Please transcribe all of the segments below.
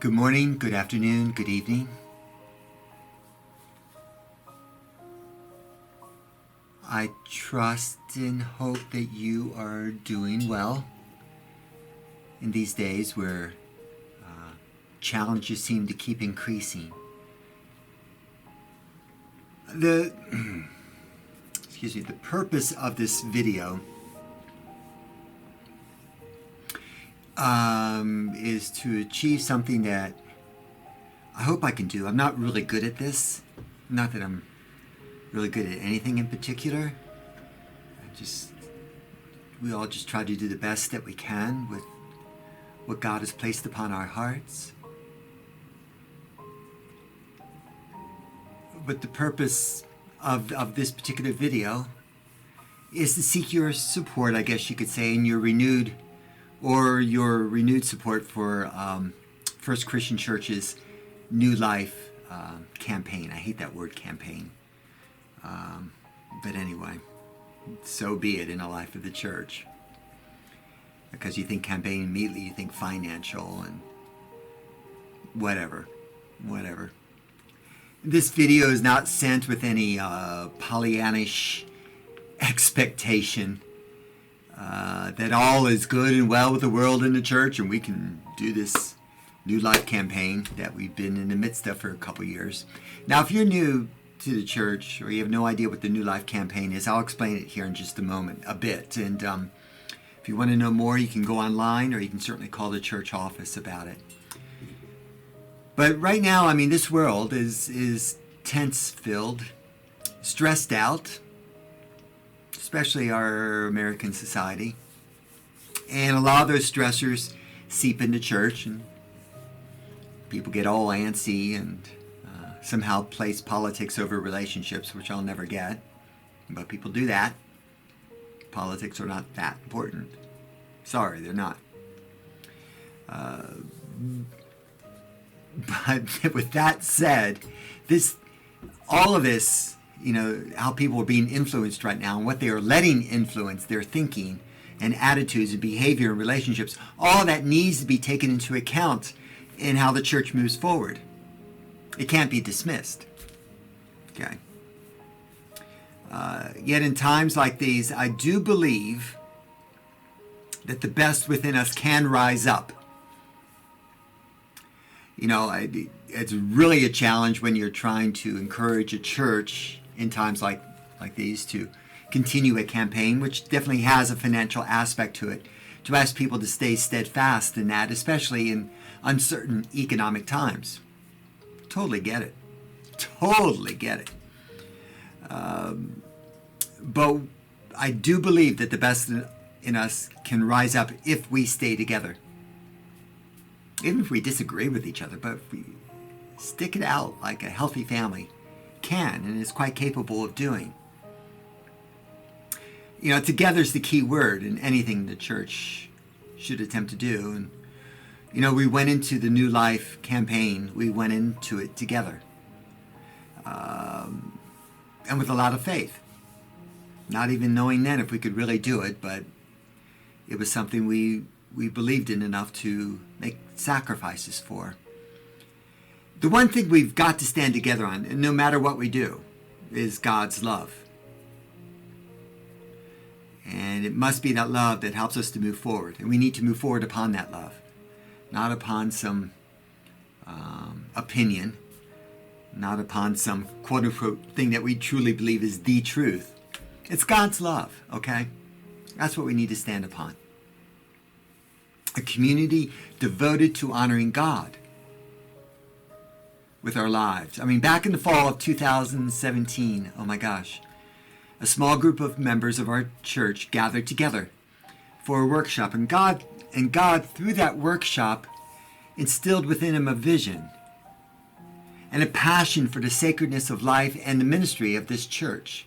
Good morning, good afternoon, good evening. I trust and hope that you are doing well in these days where challenges seem to keep increasing. The purpose of this video is to achieve something that I hope I can do. I'm not really good at this. Not that I'm really good at anything in particular. We all just try to do the best that we can with what God has placed upon our hearts. But the purpose of this particular video is to seek your support, I guess you could say, in your renewed support for First Christian Church's New Life campaign. I hate that word, campaign. But anyway, so be it in the life of the church. Because you think campaign, immediately you think financial and whatever. This video is not sent with any Pollyannish expectation that all is good and well with the world and the church, and we can do this New Life campaign that we've been in the midst of for a couple years. Now, if you're new to the church or you have no idea what the New Life campaign is, I'll explain it here in just a moment, a bit. And if you want to know more, you can go online or you can certainly call the church office about it. But right now, I mean, this world is tense-filled, stressed out, especially our American society. And a lot of those stressors seep into church, and people get all antsy and somehow place politics over relationships, which I'll never get. But people do that. Politics are not that important. Sorry, they're not. But with that said, all of this, how people are being influenced right now and what they are letting influence their thinking and attitudes and behavior and relationships, all that needs to be taken into account in how the church moves forward. It can't be dismissed. Okay. Yet in times like these, I do believe that the best within us can rise up. It's really a challenge when you're trying to encourage a church in times like these to continue a campaign, which definitely has a financial aspect to it, to ask people to stay steadfast in that, especially in uncertain economic times. Totally get it. But I do believe that the best in us can rise up if we stay together. Even if we disagree with each other, but if we stick it out like a healthy family can and is quite capable of doing. Together is the key word in anything the church should attempt to do. And, we went into the New Life campaign, we went into it together. And with a lot of faith. Not even knowing then if we could really do it, but it was something we believed in enough to make sacrifices for. The one thing we've got to stand together on, and no matter what we do, is God's love. And it must be that love that helps us to move forward. And we need to move forward upon that love. Not upon some opinion. Not upon some quote-unquote thing that we truly believe is the truth. It's God's love, okay? That's what we need to stand upon. A community devoted to honoring God with our lives. I mean, back in the fall of 2017, oh my gosh, a small group of members of our church gathered together for a workshop. And God, through that workshop, instilled within him a vision and a passion for the sacredness of life and the ministry of this church.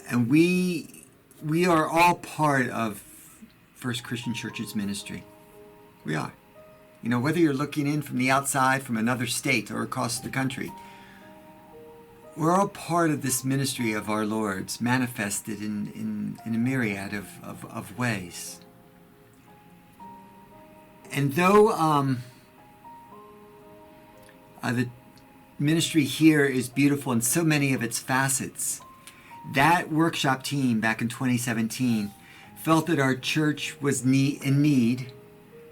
And we are all part of First Christian Church's ministry. We are. Whether you're looking in from the outside, from another state or across the country, we're all part of this ministry of our Lord's, manifested in a myriad of ways. And though the ministry here is beautiful in so many of its facets, that workshop team back in 2017 felt that our church was in need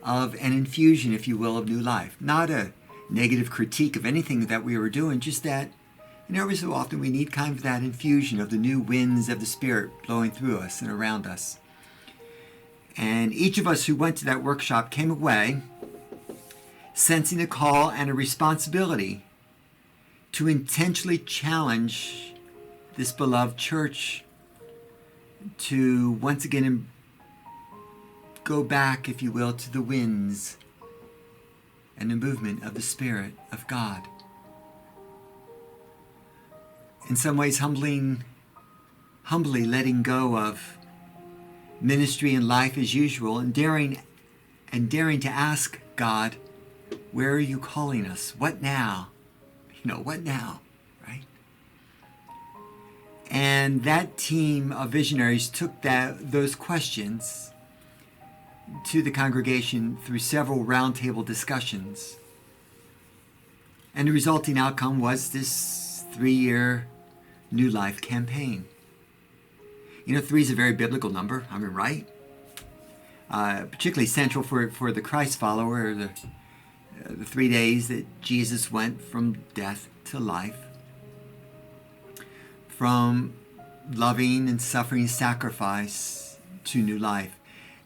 of an infusion, if you will, of new life. Not a negative critique of anything that we were doing, just that, every so often we need kind of that infusion of the new winds of the Spirit blowing through us and around us. And each of us who went to that workshop came away sensing a call and a responsibility to intentionally challenge this beloved church to once again go back, if you will, to the winds and the movement of the Spirit of God. In some ways, humbly letting go of ministry and life as usual, and daring to ask God, where are you calling us? What now? What now, right? And that team of visionaries took those questions to the congregation through several roundtable discussions. And the resulting outcome was this 3-year New Life campaign. 3 is a very biblical number, right? Particularly central for the Christ follower, the 3 days that Jesus went from death to life, from loving and suffering sacrifice to new life.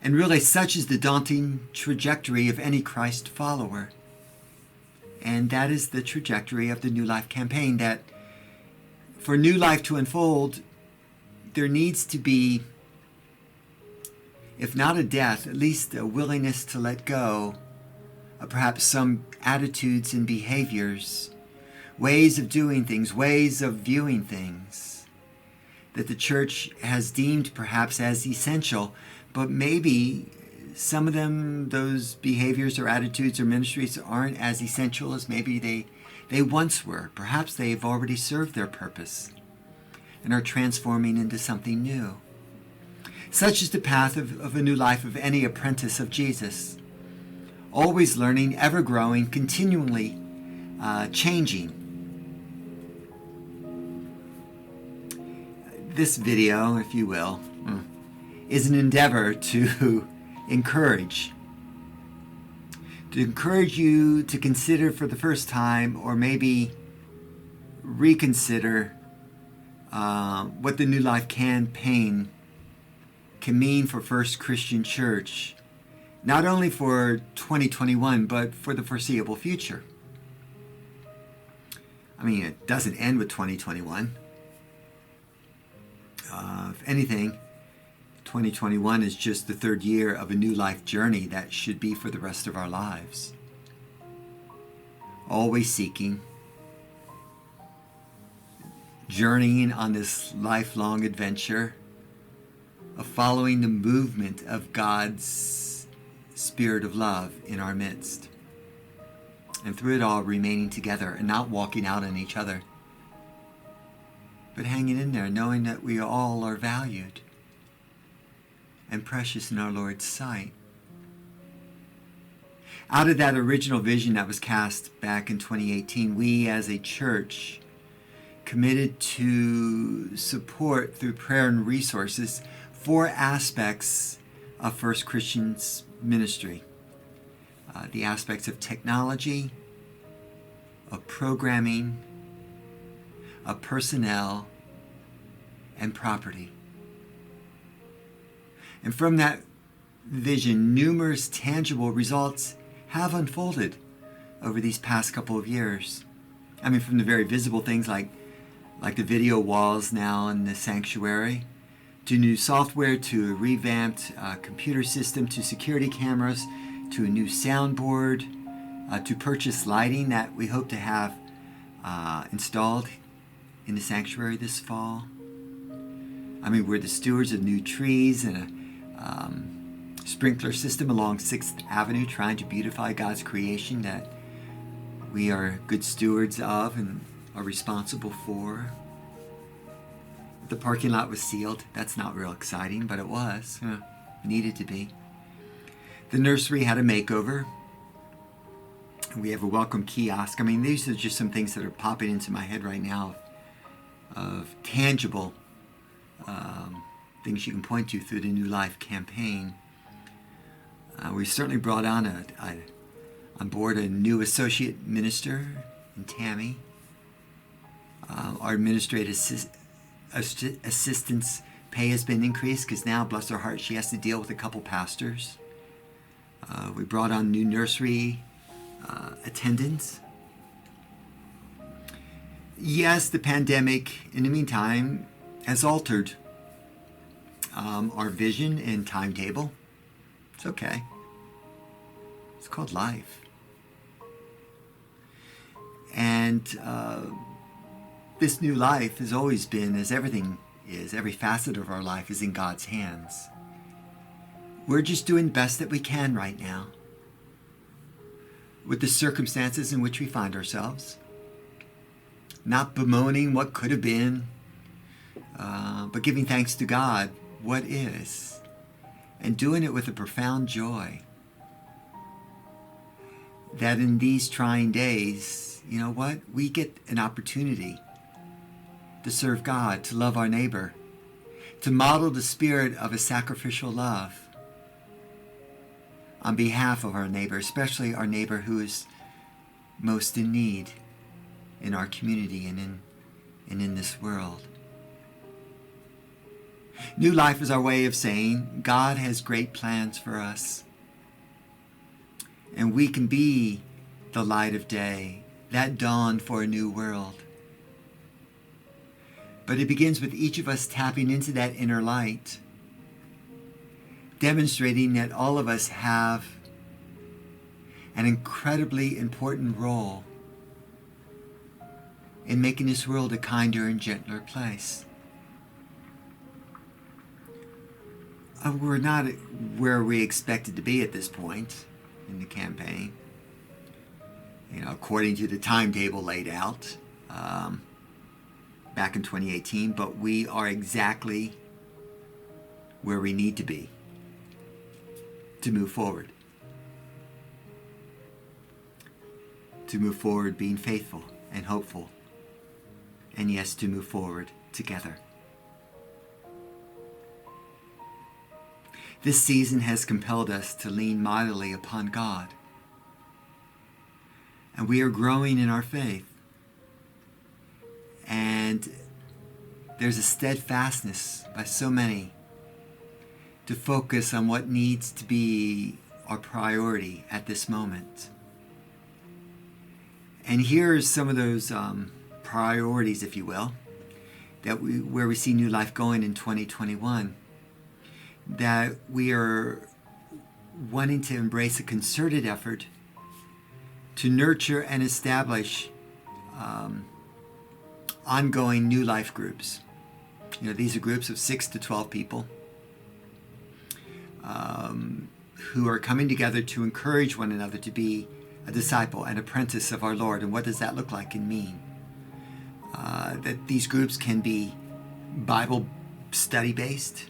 And really, such is the daunting trajectory of any Christ follower. And that is the trajectory of the New Life campaign, that for new life to unfold, there needs to be, if not a death, at least a willingness to let go of perhaps some attitudes and behaviors, ways of doing things, ways of viewing things that the church has deemed perhaps as essential, but maybe some of them, those behaviors or attitudes or ministries, aren't as essential as maybe they once were. Perhaps they've already served their purpose and are transforming into something new. Such is the path of a new life of any apprentice of Jesus. Always learning, ever growing, continually changing. This video, if you will, is an endeavor to encourage you to consider for the first time, or maybe reconsider what the New Life campaign can mean for First Christian Church, not only for 2021, but for the foreseeable future. It doesn't end with 2021. If anything, 2021 is just the 3rd year of a new life journey that should be for the rest of our lives. Always seeking, journeying on this lifelong adventure of following the movement of God's Spirit of love in our midst. And through it all, remaining together and not walking out on each other, but hanging in there, knowing that we all are valued and precious in our Lord's sight. Out of that original vision that was cast back in 2018, we as a church committed to support through prayer and resources 4 aspects of First Christian's ministry. The aspects of technology, of programming, of personnel, and property. And from that vision, numerous tangible results have unfolded over these past couple of years. From the very visible things like the video walls now in the sanctuary, to new software, to a revamped computer system, to security cameras, to a new soundboard, to purchase lighting that we hope to have installed in the sanctuary this fall. We're the stewards of new trees and a sprinkler system along 6th Avenue, trying to beautify God's creation that we are good stewards of and are responsible for. The parking lot was sealed. That's not real exciting, but it was. Needed to be. The nursery had a makeover. We have a welcome kiosk. I mean, these are just some things that are popping into my head right now of tangible things you can point to through the New Life campaign. We certainly brought on board a new associate minister in Tammy. Our administrative assistant's pay has been increased because now, bless her heart, she has to deal with a couple pastors. We brought on new nursery attendants. Yes, the pandemic, in the meantime, has altered our vision and timetable. It's okay. It's called life. And this new life has always been, as everything is, every facet of our life is in God's hands. We're just doing the best that we can right now with the circumstances in which we find ourselves. Not bemoaning what could have been, but giving thanks to God, what is, and doing it with a profound joy. That in these trying days, you know what? We get an opportunity to serve God, to love our neighbor, to model the spirit of a sacrificial love on behalf of our neighbor, especially our neighbor who is most in need in our community and in this world. New Life is our way of saying God has great plans for us, and we can be the light of day, that dawn for a new world. But it begins with each of us tapping into that inner light, demonstrating that all of us have an incredibly important role in making this world a kinder and gentler place. We're not where we expected to be at this point in the campaign, according to the timetable laid out back in 2018, but we are exactly where we need to be to move forward. To move forward being faithful and hopeful, and yes, to move forward together. This season has compelled us to lean mightily upon God, and we are growing in our faith. And there's a steadfastness by so many to focus on what needs to be our priority at this moment. And here's some of those priorities, if you will, where we see New Life going in 2021. That we are wanting to embrace a concerted effort to nurture and establish ongoing New Life groups. These are groups of 6 to 12 people who are coming together to encourage one another to be a disciple, an apprentice of our Lord. And what does that look like and mean? That these groups can be Bible study based,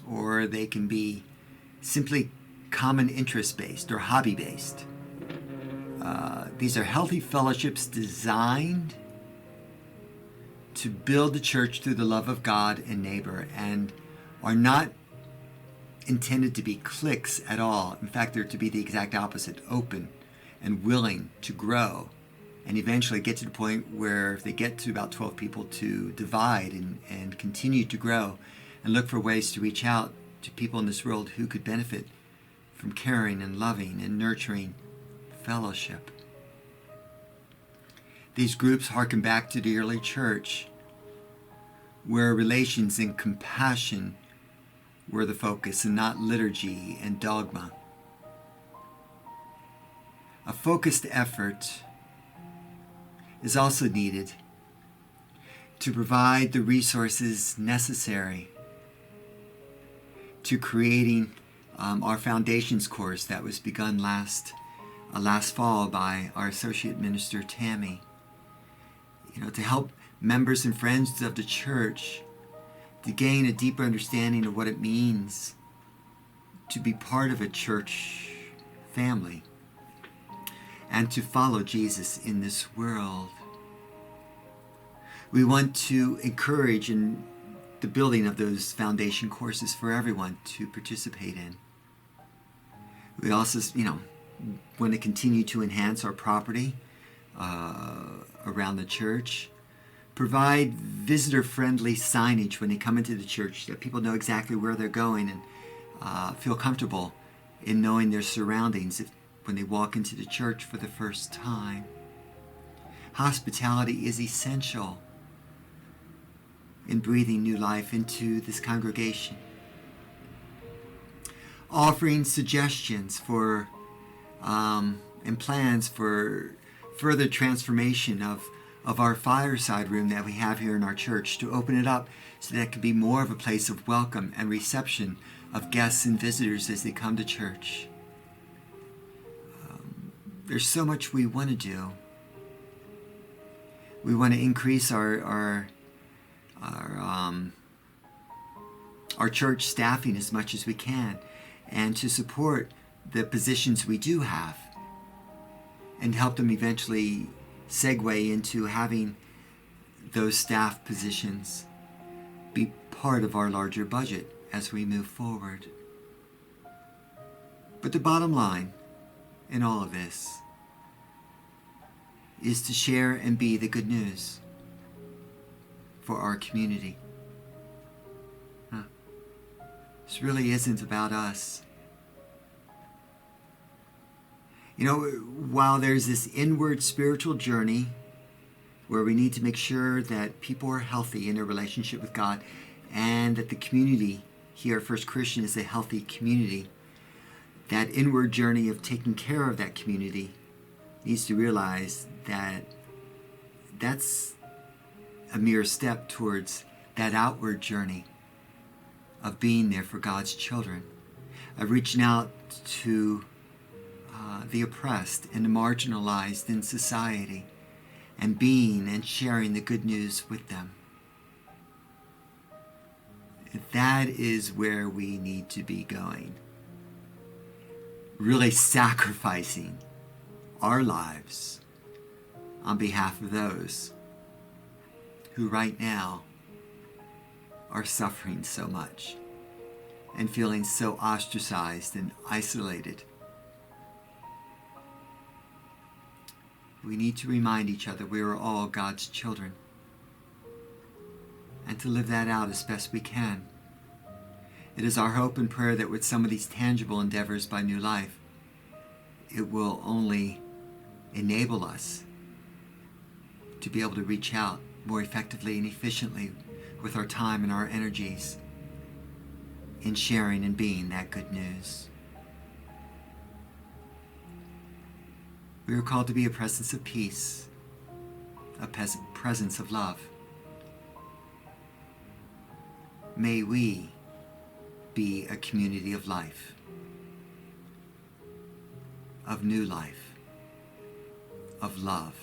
or they can be simply common interest based or hobby based. These are healthy fellowships designed to build the church through the love of God and neighbor, and are not intended to be cliques at all. In fact, they're to be the exact opposite, open and willing to grow, and eventually get to the point where if they get to about 12 people, to divide and continue to grow and look for ways to reach out to people in this world who could benefit from caring and loving and nurturing fellowship. These groups harken back to the early church, where relations and compassion were the focus and not liturgy and dogma. A focused effort is also needed to provide the resources necessary to creating our foundations course that was begun last fall by our associate minister Tammy. To help members and friends of the church to gain a deeper understanding of what it means to be part of a church family and to follow Jesus in this world. We want to encourage in the building of those foundation courses for everyone to participate in. We also, want to continue to enhance our property around the church, provide visitor-friendly signage when they come into the church, that people know exactly where they're going and feel comfortable in knowing their surroundings when they walk into the church for the first time. Hospitality is essential in breathing new life into this congregation. Offering suggestions for and plans for further transformation of our fireside room that we have here in our church, to open it up so that it can be more of a place of welcome and reception of guests and visitors as they come to church. There's so much we want to do. We want to increase our church staffing as much as we can, and to support the positions we do have and help them eventually segue into having those staff positions be part of our larger budget as we move forward. But the bottom line in all of this is to share and be the good news for our community. This really isn't about us. While there's this inward spiritual journey where we need to make sure that people are healthy in their relationship with God, and that the community here at First Christian is a healthy community, that inward journey of taking care of that community needs to realize that that's a mere step towards that outward journey of being there for God's children, of reaching out to the oppressed and the marginalized in society, and being and sharing the good news with them. That is where we need to be going. Really sacrificing our lives on behalf of those who right now are suffering so much and feeling so ostracized and isolated. We need to remind each other we are all God's children, and to live that out as best we can. It is our hope and prayer that with some of these tangible endeavors by New Life, it will only enable us to be able to reach out more effectively and efficiently with our time and our energies in sharing and being that good news. We are called to be a presence of peace, a presence of love. May we be a community of life, of new life, of love,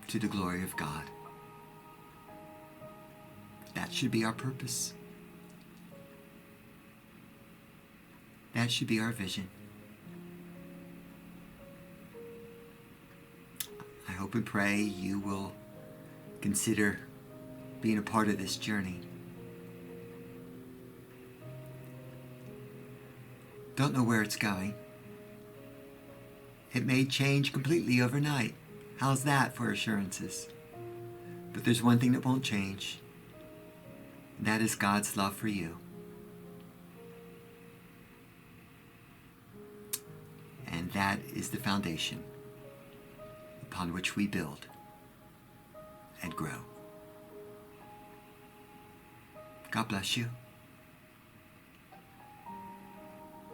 to the glory of God. That should be our purpose. That should be our vision. I hope and pray you will consider being a part of this journey. Don't know where it's going. It may change completely overnight. How's that for assurances? But there's one thing that won't change, and that is God's love for you. And that is the foundation upon which we build and grow. God bless you.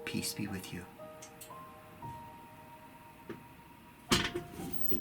Peace be with you.